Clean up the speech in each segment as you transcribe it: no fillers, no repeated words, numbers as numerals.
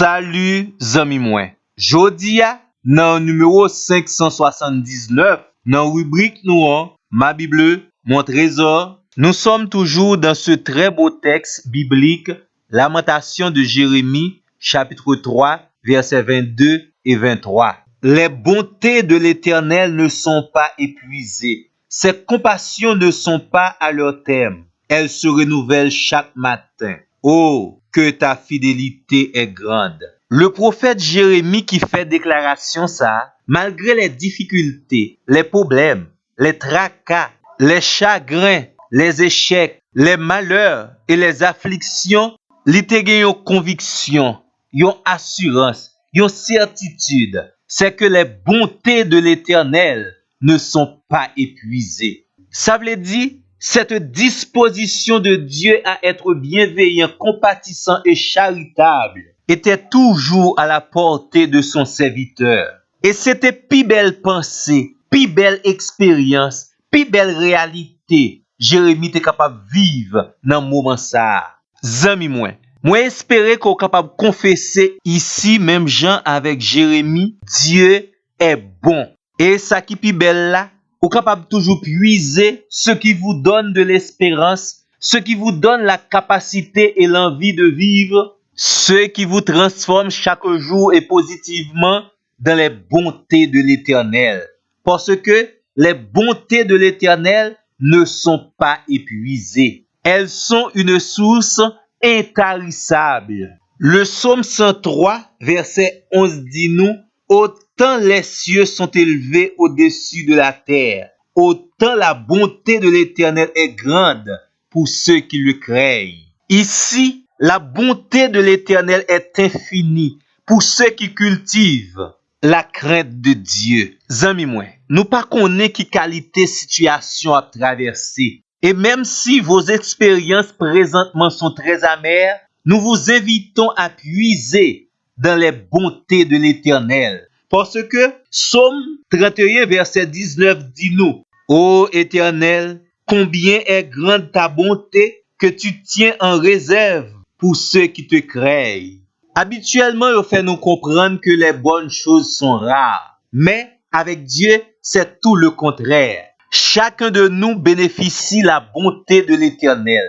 Salut zami mwen. Jodi a nan numéro 579 nan rubrique nou an Ma Bible, mon trésor, nous sommes toujours dans ce très beau texte biblique, Lamentation de Jérémie, chapitre 3, versets 22 et 23. Les bontés de l'Éternel ne sont pas épuisées. Ses compassions ne sont pas à leur terme. Elles se renouvellent chaque matin. Oh, que ta fidélité est grande. Le prophète Jérémie qui fait déclaration ça, malgré les difficultés, les problèmes, les tracas, les chagrins, les échecs, les malheurs et les afflictions, li te gen yon conviction, yon assurance, yon certitude, c'est que les bontés de l'Éternel ne sont pas épuisées. Ça veut dire, cette disposition de Dieu à être bienveillant, compatissant et charitable était toujours à la portée de son serviteur. Et c'était pi belle pensée, pi belle expérience, pi belle réalité Jérémie était capable de vivre dans le moment ça. Zami moi espérer qu'on capable de confesser ici même Jean avec Jérémie, Dieu est bon. Et ça qui pi belle là, ou capable toujours puiser ce qui vous donne de l'espérance, ce qui vous donne la capacité et l'envie de vivre, ce qui vous transforme chaque jour et positivement dans les bontés de l'Éternel. Parce que les bontés de l'Éternel ne sont pas épuisées. Elles sont une source intarissable. Le psaume 103, verset 11 dit nous, autant les cieux sont élevés au-dessus de la terre, autant la bonté de l'Éternel est grande pour ceux qui le craignent. Ici, la bonté de l'Éternel est infinie pour ceux qui cultivent la crainte de Dieu. Zami moi, nous pas connaît qui qualité situation à traverser. Et même si vos expériences présentement sont très amères, nous vous invitons à puiser dans les bontés de l'Éternel. Parce que Psaume 31, verset 19 dit nous, ô Éternel, combien est grande ta bonté que tu tiens en réserve pour ceux qui te craignent. Habituellement, il fait nous comprendre que les bonnes choses sont rares. Mais avec Dieu, c'est tout le contraire. Chacun de nous bénéficie la bonté de l'Éternel.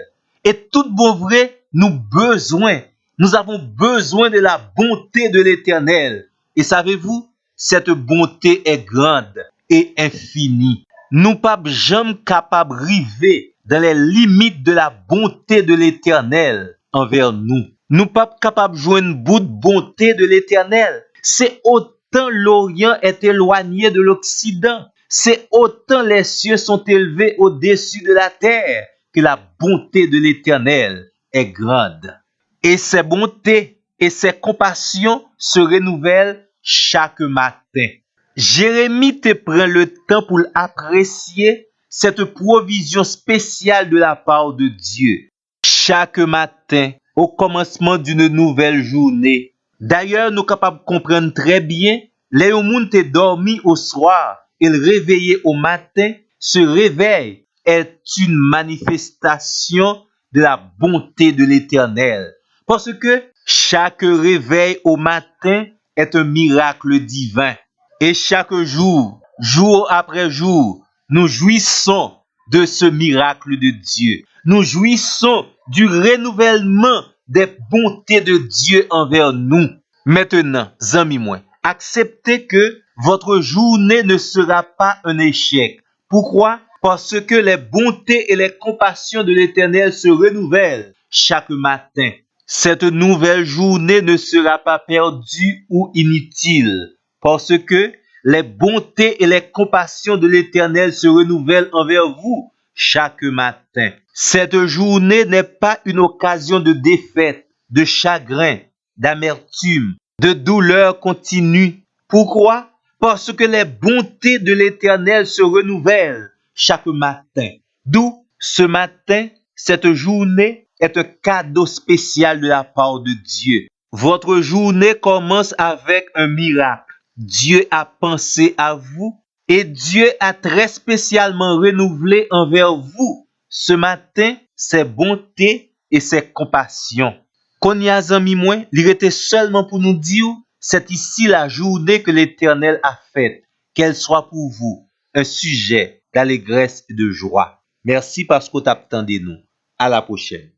Et tout bon vrai, nous avons besoin de la bonté de l'Éternel. Et savez-vous, cette bonté est grande et infinie. Nous pas jamais capables de river dans les limites de la bonté de l'Éternel envers nous. Nous pas capables de joindre bout de bonté de l'Éternel. C'est autant l'Orient est éloigné de l'Occident. C'est autant les cieux sont élevés au-dessus de la terre que la bonté de l'Éternel est grande. Et ses bontés et ses compassions se renouvellent chaque matin. Jérémie te prend le temps pour apprécier cette provision spéciale de la part de Dieu. Chaque matin, au commencement d'une nouvelle journée. D'ailleurs, nous sommes capables de comprendre très bien, les gens qui dormi au soir et réveillé au matin, ce réveil est une manifestation de la bonté de l'Éternel. Parce que chaque réveil au matin est un miracle divin. Et chaque jour, jour après jour, nous jouissons de ce miracle de Dieu. Nous jouissons du renouvellement des bontés de Dieu envers nous. Maintenant, amis moi, acceptez que votre journée ne sera pas un échec. Pourquoi? Parce que les bontés et les compassions de l'Éternel se renouvellent chaque matin. Cette nouvelle journée ne sera pas perdue ou inutile. Parce que les bontés et les compassions de l'Éternel se renouvellent envers vous chaque matin. Cette journée n'est pas une occasion de défaite, de chagrin, d'amertume, de douleur continue. Pourquoi? Parce que les bontés de l'Éternel se renouvellent chaque matin. D'où ce matin, cette journée est un cadeau spécial de la part de Dieu. Votre journée commence avec un miracle. Dieu a pensé à vous et Dieu a très spécialement renouvelé envers vous ce matin ses bontés et ses compassions. Qu'on y a zami moins, il était seulement pour nous dire, c'est ici la journée que l'Éternel a faite, qu'elle soit pour vous un sujet d'allégresse et de joie. Merci parce que t'attendez nous. À la prochaine.